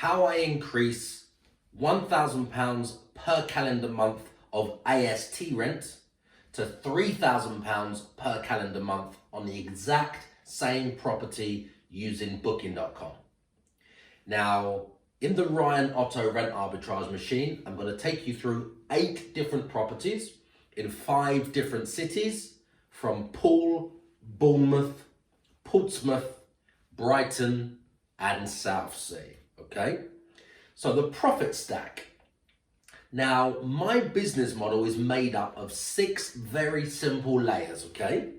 how I increase £1,000 per calendar month of AST rent to £3,000 per calendar month on the exact same property using booking.com. Now, in the Ryan Otto rent arbitrage machine, I'm going to take you through 8 different properties in 5 different cities from Poole, Bournemouth, Portsmouth, Brighton, and Southsea. Okay, so the profit stack. Now, my business model is made up of 6 very simple layers. Okay,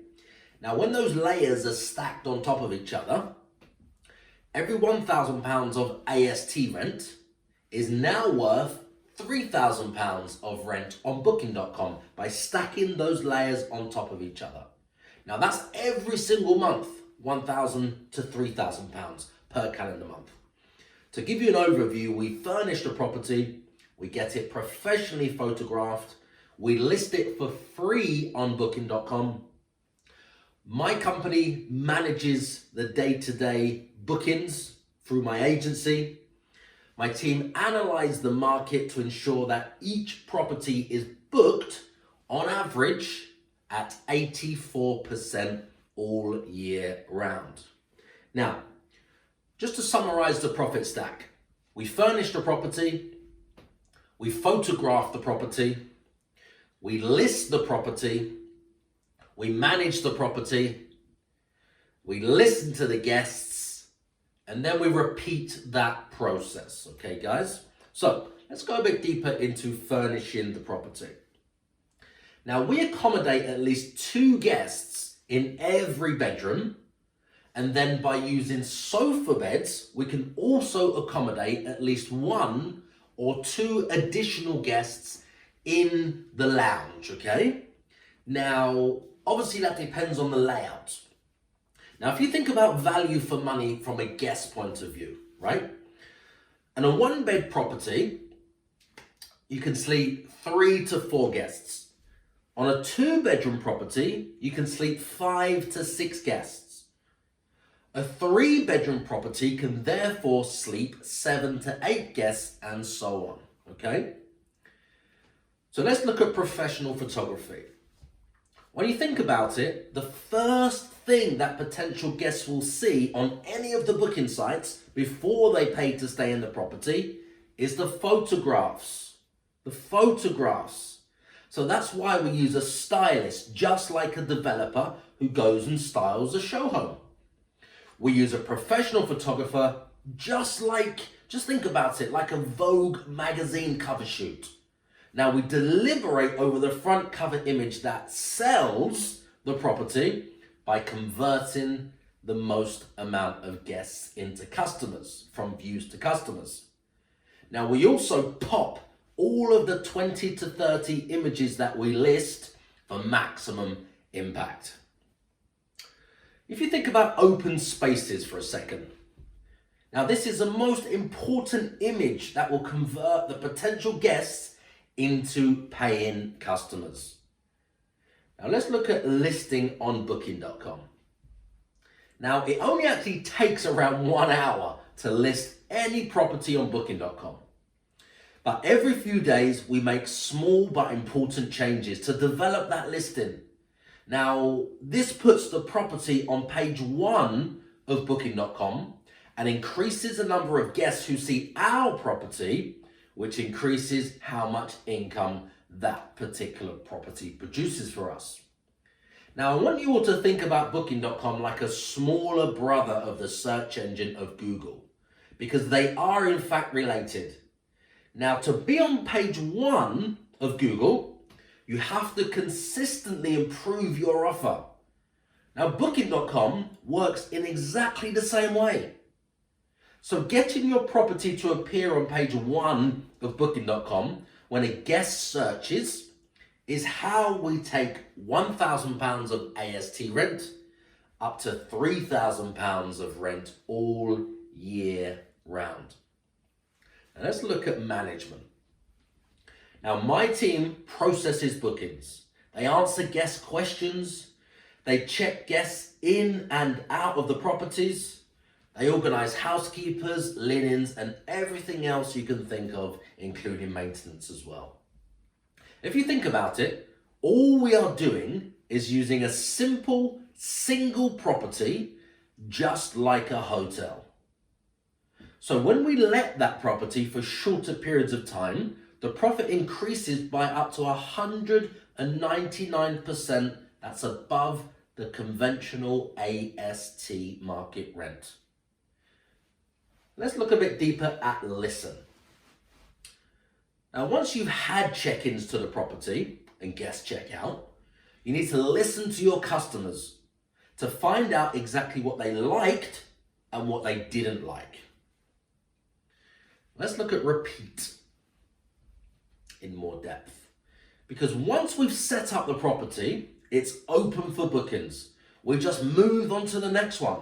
now when those layers are stacked on top of each other, every £1,000 of AST rent is now worth £3,000 of rent on booking.com by stacking those layers on top of each other. Now that's every single month, £1,000 to £3,000 per calendar month. To give you an overview, we furnish the property, we get it professionally photographed, we list it for free on booking.com. My company manages the day-to-day bookings through my agency. My team analyze the market to ensure that each property is booked on average at 84% all year round. Now, just to summarize the profit stack, we furnish the property, we photograph the property, we list the property, we manage the property, we listen to the guests, and then we repeat that process. Okay, guys? So let's go a bit deeper into furnishing the property. Now, we accommodate at least 2 guests in every bedroom, and then by using sofa beds, we can also accommodate at least 1 or 2 additional guests in the lounge. Okay? Now, obviously that depends on the layout. Now, if you think about value for money from a guest point of view, right? In a 1-bed property, you can sleep 3 to 4 guests. On a 2-bedroom property, you can sleep 5 to 6 guests. A 3-bedroom property can therefore sleep 7 to 8 guests, and so on. Okay? So let's look at professional photography. When you think about it, the first thing that potential guests will see on any of the booking sites before they pay to stay in the property is the photographs. The photographs. So that's why we use a stylist, just like a developer who goes and styles a show home. We use a professional photographer, just think about it, like a Vogue magazine cover shoot. Now, we deliberate over the front cover image that sells the property by converting the most amount of guests into customers, from views to customers. Now, we also pop all of the 20 to 30 images that we list for maximum impact. If you think about open spaces for a second, now this is the most important image that will convert the potential guests into paying customers. Now let's look at listing on booking.com. Now it only actually takes around 1 hour to list any property on booking.com. But every few days we make small but important changes to develop that listing. Now this puts the property on page 1 of booking.com and increases the number of guests who see our property, which increases how much income that particular property produces for us. Now, I want you all to think about booking.com like a smaller brother of the search engine of Google, because they are in fact related. Now, to be on page 1 of Google, you have to consistently improve your offer. Now, booking.com works in exactly the same way. So getting your property to appear on page 1 of booking.com when a guest searches is how we take £1,000 of AST rent up to £3,000 of rent all year round. Now let's look at management. Now my team processes bookings. They answer guest questions. They check guests in and out of the properties. They organise housekeepers, linens, and everything else you can think of, including maintenance as well. If you think about it, all we are doing is using a simple single property, just like a hotel. So when we let that property for shorter periods of time, the profit increases by up to 199%. That's above the conventional AST market rent. Let's look a bit deeper at listen. Now, once you've had check-ins to the property and guest check-out, you need to listen to your customers to find out exactly what they liked and what they didn't like. Let's look at repeat in more depth. Because once we've set up the property, it's open for bookings. We just move on to the next one.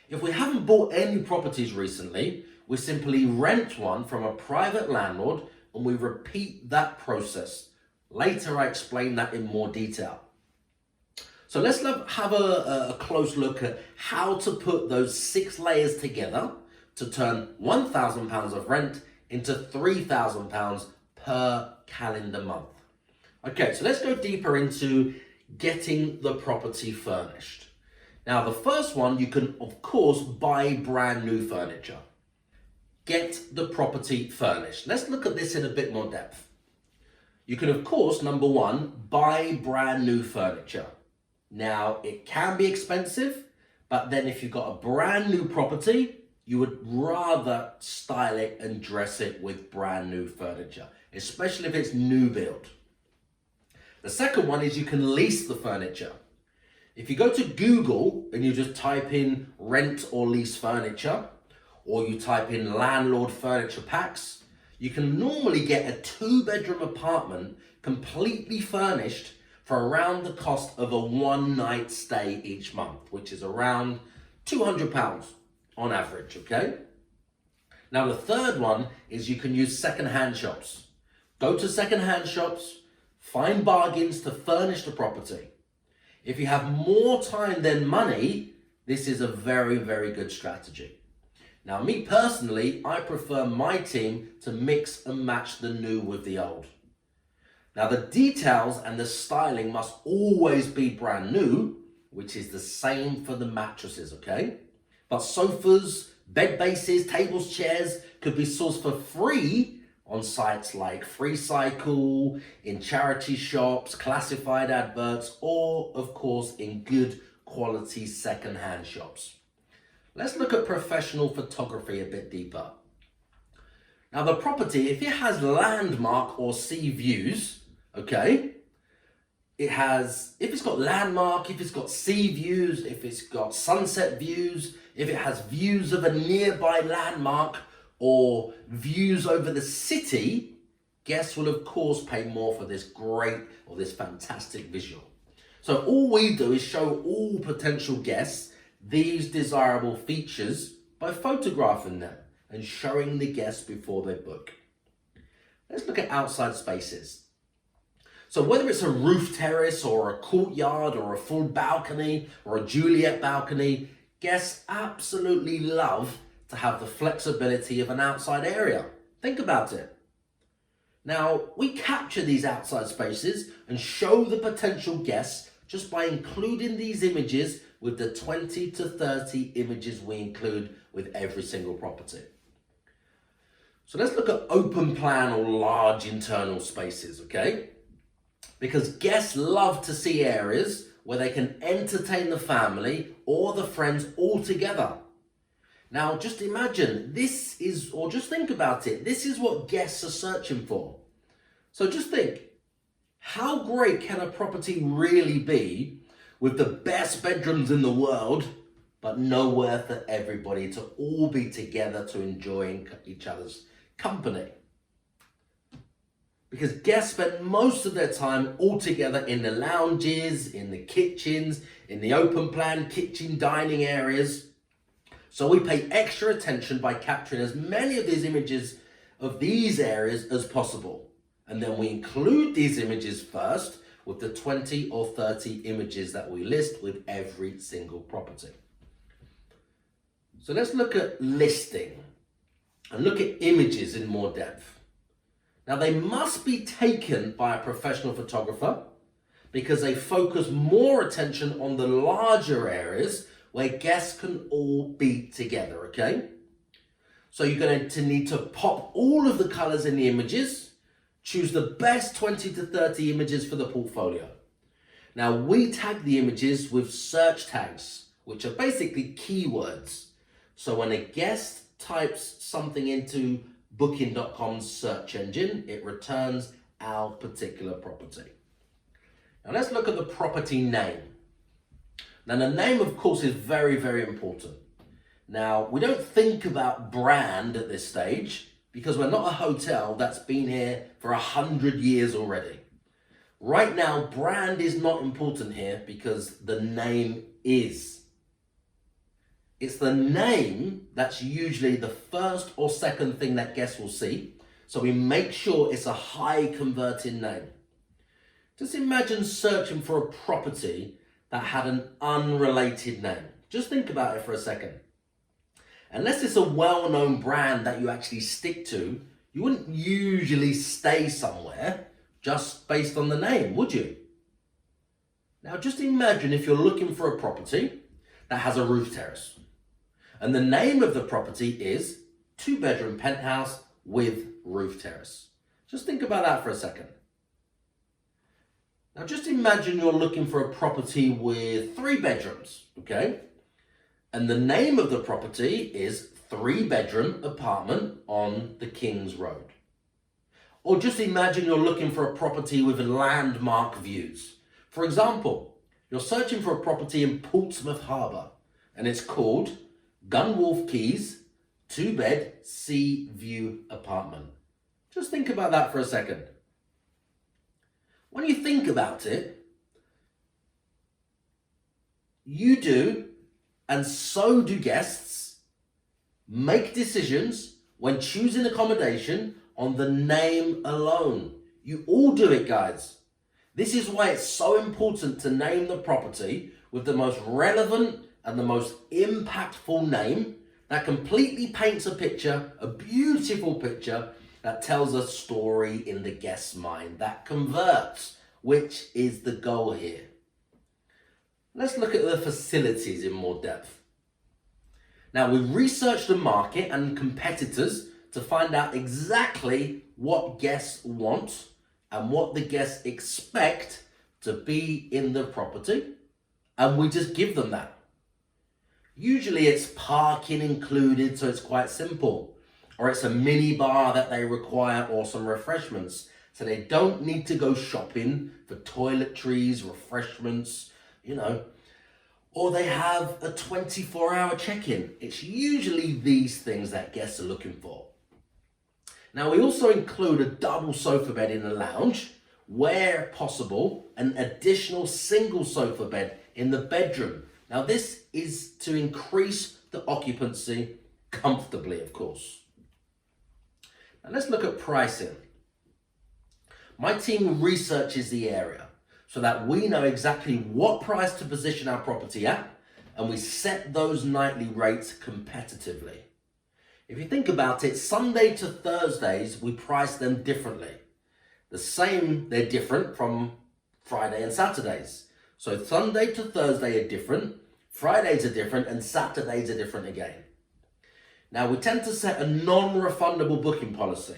If we haven't bought any properties recently, we simply rent one from a private landlord and we repeat that process. Later, I explain that in more detail. So let's have a close look at how to put those 6 layers together to turn £1,000 of rent into £3,000 per calendar month. Okay, so let's go deeper into getting the property furnished. Now, the first one, you can, of course, buy brand new furniture. Get the property furnished. Let's look at this in a bit more depth. You can, of course, number one, buy brand new furniture. Now, it can be expensive, but then if you've got a brand new property, you would rather style it and dress it with brand new furniture, especially if it's new build. The second one is you can lease the furniture. If you go to Google and you just type in rent or lease furniture, or you type in landlord furniture packs, you can normally get a 2-bedroom apartment completely furnished for around the cost of a 1-night stay each month, which is around £200 on average, okay? Now, the third one is you can use second-hand shops. Go to second-hand shops, find bargains to furnish the property. If you have more time than money, this is a very, very good strategy. Now, me personally, I prefer my team to mix and match the new with the old. Now, the details and the styling must always be brand new, which is the same for the mattresses, okay? But sofas, bed bases, tables, chairs could be sourced for free on sites like FreeCycle, in charity shops, classified adverts, or of course in good quality second-hand shops. Let's look at professional photography a bit deeper. Now, the property, if it has landmark or sea views, okay, if it's got landmark, if it's got sea views, if it's got sunset views, if it has views of a nearby landmark or views over the city, guests will of course pay more for this great or this fantastic visual. So all we do is show all potential guests these desirable features by photographing them and showing the guests before they book. Let's look at outside spaces. So whether it's a roof terrace or a courtyard or a full balcony or a Juliet balcony, guests absolutely love to have the flexibility of an outside area. Think about it. Now, we capture these outside spaces and show the potential guests just by including these images with the 20 to 30 images we include with every single property. So let's look at open plan or large internal spaces, okay? Because guests love to see areas where they can entertain the family or the friends all together. Now, just imagine just think about it. This is what guests are searching for. So just think, how great can a property really be with the best bedrooms in the world, but nowhere for everybody to all be together to enjoy each other's company? Because guests spend most of their time all together in the lounges, in the kitchens, in the open plan kitchen dining areas. So we pay extra attention by capturing as many of these images of these areas as possible. And then we include these images first with the 20 or 30 images that we list with every single property. So let's look at listing and look at images in more depth. Now they must be taken by a professional photographer because they focus more attention on the larger areas where guests can all be together, okay? So you're going to need to pop all of the colors in the images, choose the best 20 to 30 images for the portfolio. Now we tag the images with search tags, which are basically keywords. So when a guest types something into booking.com's search engine, it returns our particular property. Now let's look at the property name. Now the name, of course, is very, very important. Now, we don't think about brand at this stage because we're not a hotel that's been here for 100 years already. Right now, brand is not important here because the name is. It's the name that's usually the first or second thing that guests will see. So we make sure it's a high converting name. Just imagine searching for a property that had an unrelated name. Just think about it for a second. Unless it's a well-known brand that you actually stick to, you wouldn't usually stay somewhere just based on the name, would you? Now just imagine if you're looking for a property that has a roof terrace. And the name of the property is 2-bedroom penthouse with roof terrace. Just think about that for a second. Now just imagine you're looking for a property with 3 bedrooms, okay? And the name of the property is 3-bedroom apartment on the King's Road. Or just imagine you're looking for a property with landmark views. For example, you're searching for a property in Portsmouth Harbour and it's called Gunwharf Quays 2-bed sea view apartment. Just think about that for a second. When you think about it, you do, and so do guests, make decisions when choosing accommodation on the name alone. You all do it, guys. This is why it's so important to name the property with the most relevant and the most impactful name that completely paints a picture, a beautiful picture that tells a story in the guest's mind, that converts, which is the goal here. Let's look at the facilities in more depth. Now, we've researched the market and competitors to find out exactly what guests want and what the guests expect to be in the property, and we just give them that. Usually it's parking included, so it's quite simple. Or it's a mini bar that they require or some refreshments, so they don't need to go shopping for toiletries, refreshments, or they have a 24-hour check-in. It's usually these things that guests are looking for. Now, we also include a double sofa bed in the lounge, where possible, an additional single sofa bed in the bedroom. Now, this is to increase the occupancy comfortably, of course. Now, let's look at pricing. My team researches the area so that we know exactly what price to position our property at, and we set those nightly rates competitively. If you think about it, Sunday to Thursdays, we price them differently. They're different from Friday and Saturdays. So Sunday to Thursday are different, Fridays are different, and Saturdays are different again. Now, we tend to set a non-refundable booking policy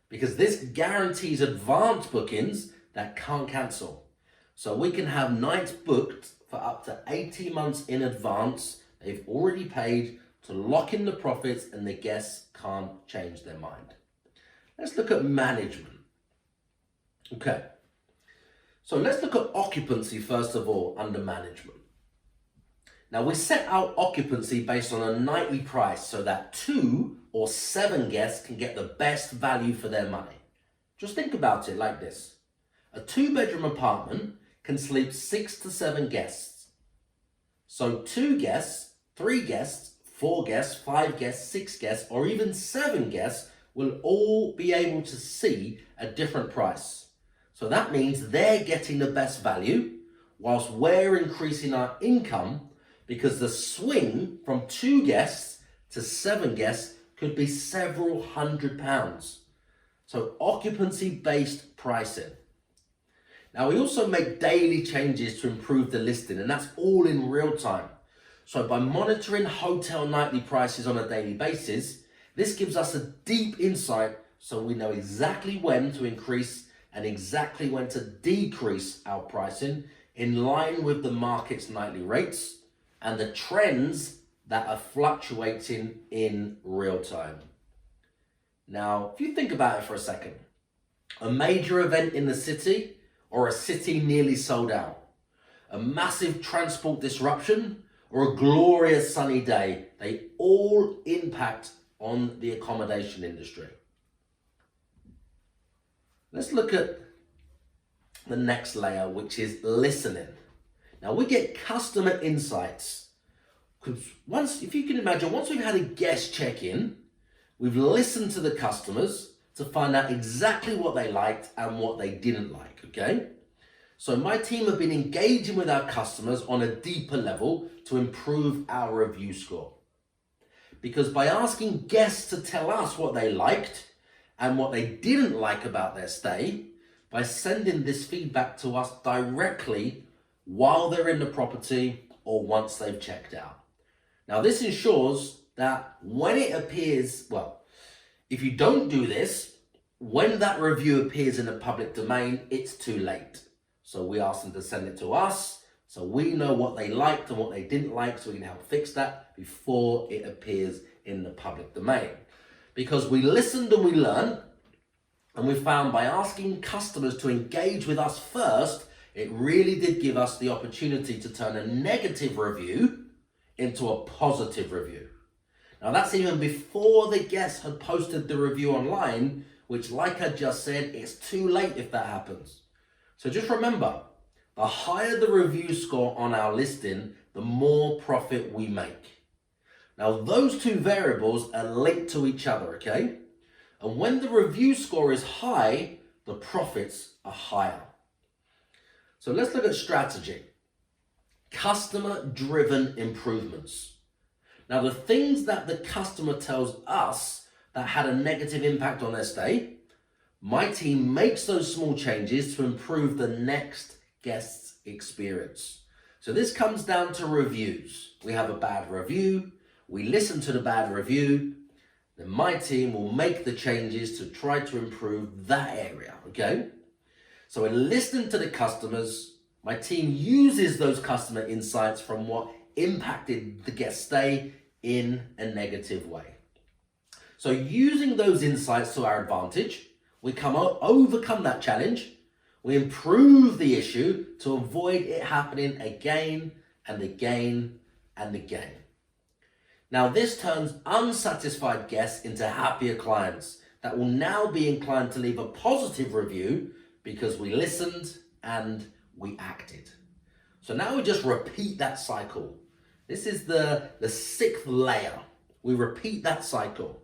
because this guarantees advance bookings that can't cancel. So we can have nights booked for up to 18 months in advance. They've already paid to lock in the profits and the guests can't change their mind. Let's look at management. Okay, so let's look at occupancy first of all under management. Now we set our occupancy based on a nightly price so that 2 or 7 guests can get the best value for their money. Just think about it like this. A 2-bedroom apartment can sleep 6 to 7 guests. So 2 guests, 3 guests, 4 guests, 5 guests, 6 guests, or even 7 guests will all be able to see a different price. So that means they're getting the best value whilst we're increasing our income because the swing from 2 guests to 7 guests could be several £100s. So occupancy-based pricing. Now we also make daily changes to improve the listing, and that's all in real time. So by monitoring hotel nightly prices on a daily basis, this gives us a deep insight so we know exactly when to increase and exactly when to decrease our pricing in line with the market's nightly rates and the trends that are fluctuating in real time. Now, if you think about it for a second, a major event in the city or a city nearly sold out, a massive transport disruption or a glorious sunny day, they all impact on the accommodation industry. Let's look at the next layer, which is listening. Now we get customer insights. Because if you can imagine, once we've had a guest check in, we've listened to the customers to find out exactly what they liked and what they didn't like, okay? So my team have been engaging with our customers on a deeper level to improve our review score. Because by asking guests to tell us what they liked and what they didn't like about their stay, by sending this feedback to us directly while they're in the property or once they've checked out. Now this ensures that when it appears, if you don't do this, when that review appears in the public domain, it's too late. So we ask them to send it to us so we know what they liked and what they didn't like, so we can help fix that before it appears in the public domain. Because we listened and we learned, and we found by asking customers to engage with us first, it really did give us the opportunity to turn a negative review into a positive review. Now that's even before the guest had posted the review online, which, like I just said, it's too late if that happens. So just remember, the higher the review score on our listing, the more profit we make. Now those two variables are linked to each other, okay? And when the review score is high, the profits are higher. So let's look at strategy. Customer-driven improvements. Now the things that the customer tells us that had a negative impact on their stay, my team makes those small changes to improve the next guest's experience. So this comes down to reviews. We have a bad review, we listen to the bad review, then my team will make the changes to try to improve that area, okay? So in listening to the customers, my team uses those customer insights from what impacted the guest stay in a negative way. So using those insights to our advantage, we overcome that challenge, we improve the issue to avoid it happening again and again and again. Now this turns unsatisfied guests into happier clients that will now be inclined to leave a positive review because we listened and we acted. So now we just repeat that cycle. This is the 6th layer. We repeat that cycle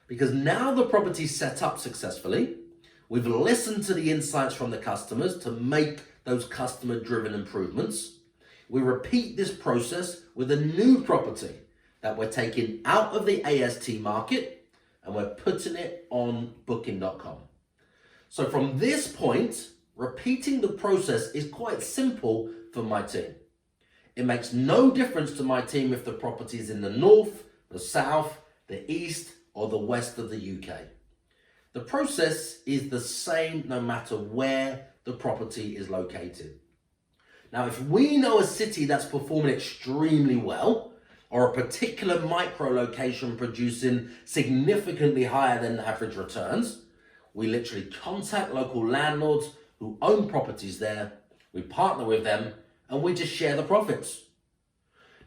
because now the property's set up successfully. We've listened to the insights from the customers to make those customer-driven improvements. We repeat this process with a new property that we're taking out of the AST market and we're putting it on booking.com. So from this point, repeating the process is quite simple for my team. It makes no difference to my team if the property is in the north, the south, the east, or the west of the UK. The process is the same no matter where the property is located. Now, if we know a city that's performing extremely well, or a particular micro location producing significantly higher than average returns, we literally contact local landlords who own properties there, we partner with them, and we just share the profits.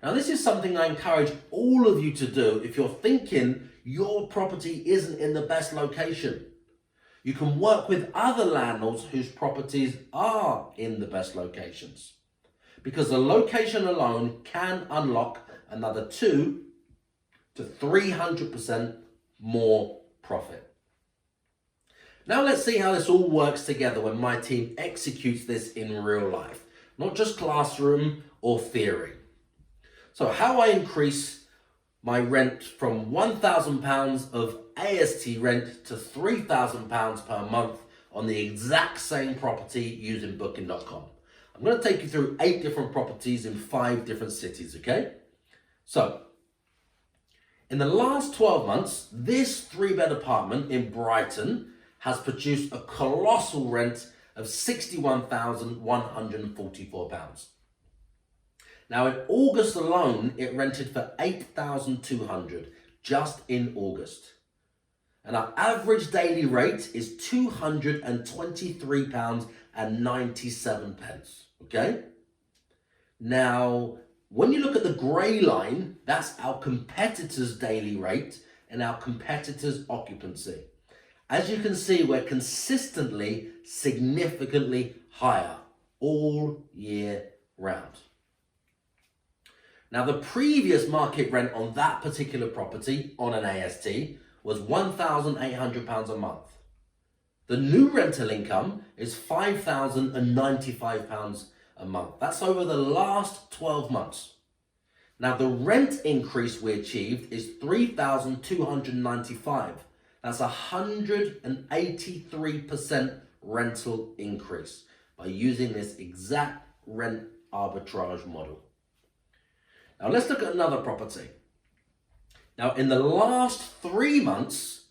Now, this is something I encourage all of you to do if you're thinking your property isn't in the best location. You can work with other landlords whose properties are in the best locations, because the location alone can unlock another 200 to 300% more profit. Now let's see how this all works together when my team executes this in real life, not just classroom or theory. So how I increase my rent from £1,000 of AST rent to £3,000 per month on the exact same property using booking.com. I'm going to take you through 8 different properties in 5 different cities, okay? So, in the last 12 months, this 3-bed apartment in Brighton has produced a colossal rent of £61,144. Now, in August alone, it rented for $8,200 just in August. And our average daily rate is £223.97, okay? Now, when you look at the grey line, that's our competitor's daily rate and our competitor's occupancy. As you can see, we're consistently, significantly higher all year round. Now, the previous market rent on that particular property on an AST was £1,800 a month. The new rental income is £5,095 a month. That's over the last 12 months. Now, the rent increase we achieved is £3,295. That's 183% rental increase by using this exact rent arbitrage model. Now, let's look at another property. Now, in the last 3 months,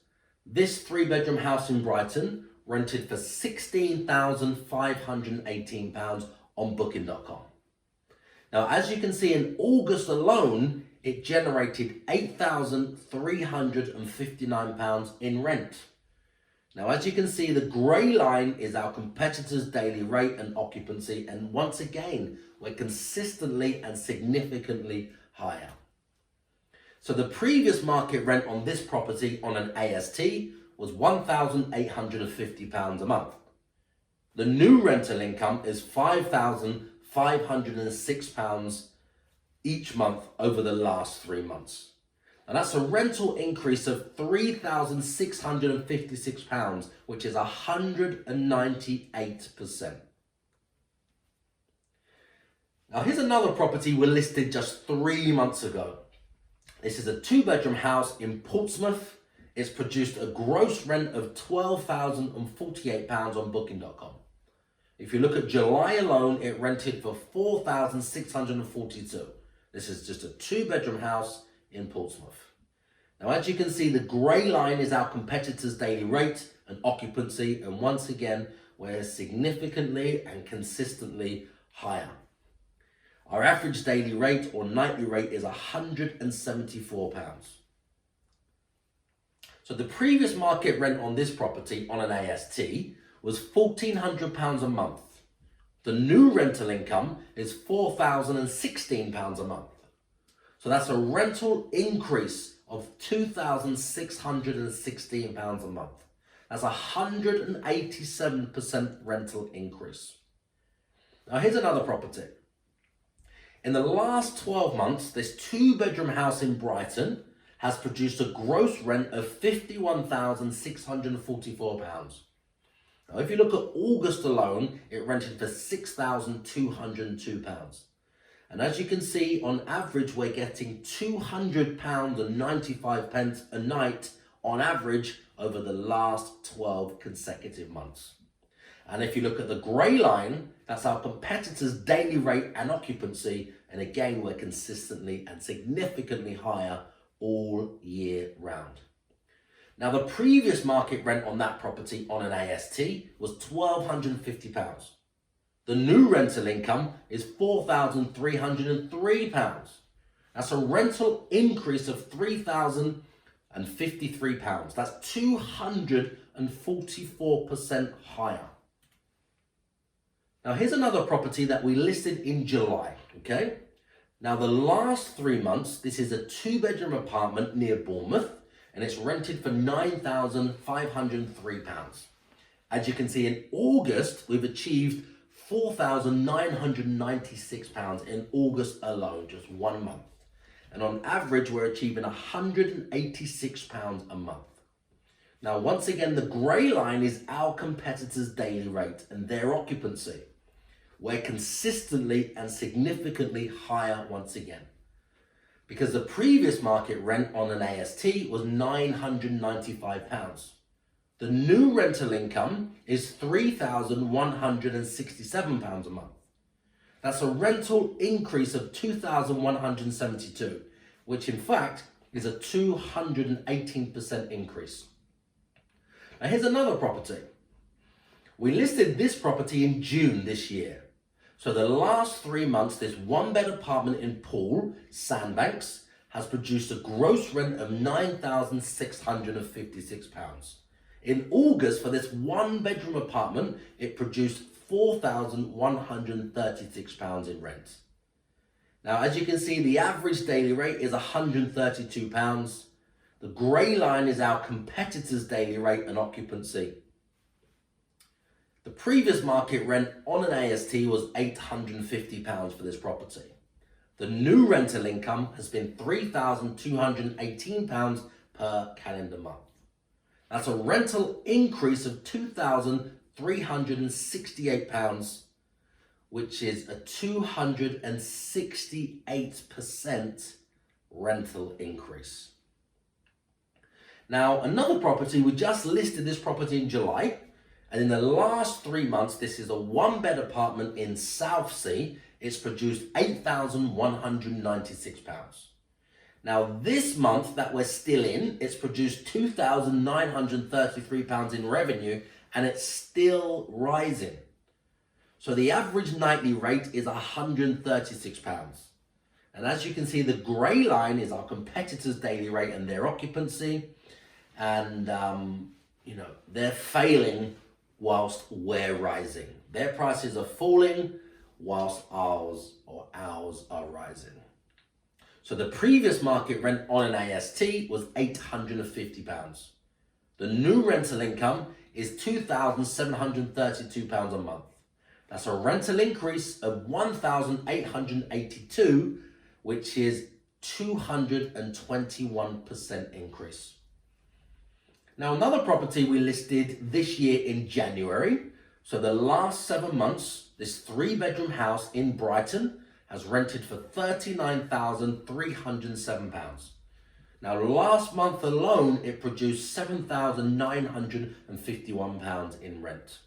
this 3-bedroom house in Brighton rented for £16,518 on booking.com. Now, as you can see, in August alone, it generated £8,359 in rent. Now, as you can see, the grey line is our competitor's daily rate and occupancy, and once again, we're consistently and significantly higher. So the previous market rent on this property on an AST was £1,850 a month. The new rental income is £5,506 each month over the last 3 months. And that's a rental increase of £3,656, which is 198%. Now, here's another property we listed just 3 months ago. This is a 2-bedroom house in Portsmouth. It's produced a gross rent of £12,048 on booking.com. If you look at July alone, it rented for £4,642. This is just a 2-bedroom house in Portsmouth. Now, as you can see, the grey line is our competitor's daily rate and occupancy, and once again, we're significantly and consistently higher. Our average daily rate or nightly rate is £174. So the previous market rent on this property on an AST was £1,400 a month. The new rental income is £4,016 a month. So that's a rental increase of £2,616 a month. That's 187% rental increase. Now, here's another property. In the last 12 months, this 2-bedroom house in Brighton has produced a gross rent of £51,644. Now, if you look at August alone, it rented for £6,202. And as you can see, on average, we're getting £200.95 a night on average over the last 12 consecutive months. And if you look at the grey line, that's our competitor's daily rate and occupancy. And again, we're consistently and significantly higher all year round. Now, the previous market rent on that property on an AST was £1,250. The new rental income is £4,303. That's a rental increase of £3,053. That's 244% higher. Now, here's another property that we listed in July, okay? Now, the last 3 months, this is a 2-bedroom apartment near Bournemouth, and it's rented for £9,503. As you can see, in August, we've achieved £4,996 in August alone, just 1 month. And on average, we're achieving £186 a month. Now, once again, the grey line is our competitor's daily rate and their occupancy. We're consistently and significantly higher once again. because the previous market rent on an AST was £995. The new rental income is £3,167 a month. That's a rental increase of 2,172, which in fact is a 218% increase. Now here's another property. We listed this property in June this year. So the last 3 months, this one-bed apartment in Poole, Sandbanks, has produced a gross rent of £9,656. In August, for this one-bedroom apartment, it produced £4,136 in rent. Now, as you can see, the average daily rate is £132. The grey line is our competitor's daily rate and occupancy. The previous market rent on an AST was £850 for this property. The new rental income has been £3,218 per calendar month. That's a rental increase of £2,368, which is a 268% rental increase. Now, another property, we just listed this property in July, and in the last 3 months, this is a one-bed apartment in Southsea. It's produced £8,196. Now, this month that we're still in, it's produced £2,933 in revenue, and it's still rising. So the average nightly rate is £136. And as you can see, the grey line is our competitors' daily rate and their occupancy. And, they're failing whilst we're rising. Their prices are falling whilst ours are rising. So the previous market rent on an AST was £850. The new rental income is £2,732 a month. That's a rental increase of 1,882, which is 221% increase. Now, another property we listed this year in January. So the last 7 months, this 3-bedroom house in Brighton has rented for £39,307. Now, last month alone, it produced £7,951 in rent.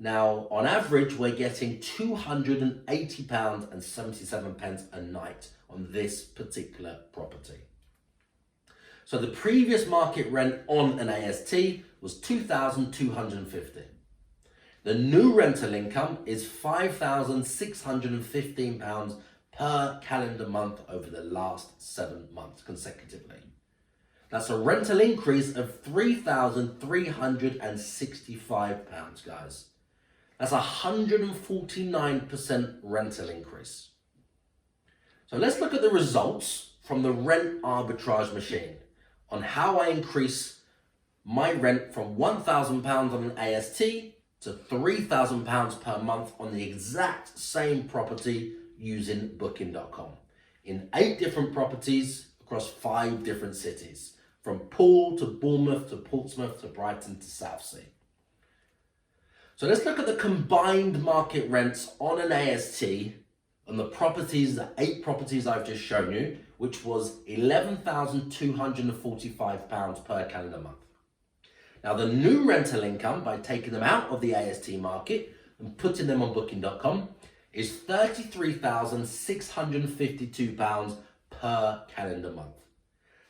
Now, on average, we're getting £280.77 a night on this particular property. So the previous market rent on an AST was £2,250. The new rental income is £5,615 per calendar month over the last 7 months consecutively. That's a rental increase of £3,365, guys. That's a 149% rental increase. So let's look at the results from the rent arbitrage machine on how I increase my rent from £1,000 on an AST to £3,000 per month on the exact same property using booking.com in 8 different properties across 5 different cities, from Poole to Bournemouth to Portsmouth to Brighton to Southsea. So let's look at the combined market rents on an AST on the properties, the 8 properties I've just shown you, which was £11,245 per calendar month. Now, the new rental income, by taking them out of the AST market and putting them on booking.com, is £33,652 per calendar month.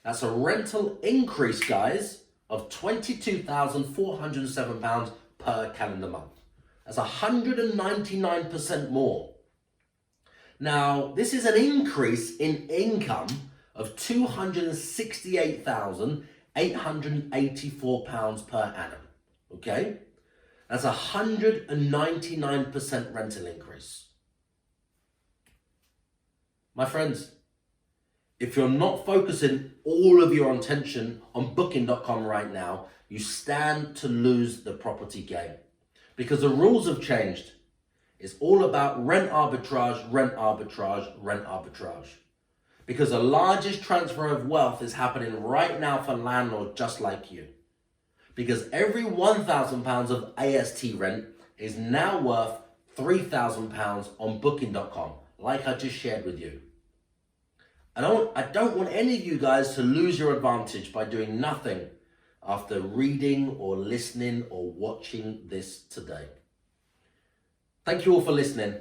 That's a rental increase, guys, of £22,407 per calendar month. That's 199% more. Now, this is an increase in income of £268,884 per annum, okay? That's 199% rental increase. My friends, if you're not focusing all of your attention on booking.com right now, you stand to lose the property game, because the rules have changed. It's all about rent arbitrage, rent arbitrage, rent arbitrage. Because the largest transfer of wealth is happening right now for landlords just like you. Because every £1,000 of AST rent is now worth £3,000 on booking.com, like I just shared with you. I don't want any of you guys to lose your advantage by doing nothing after reading or listening or watching this today. Thank you all for listening.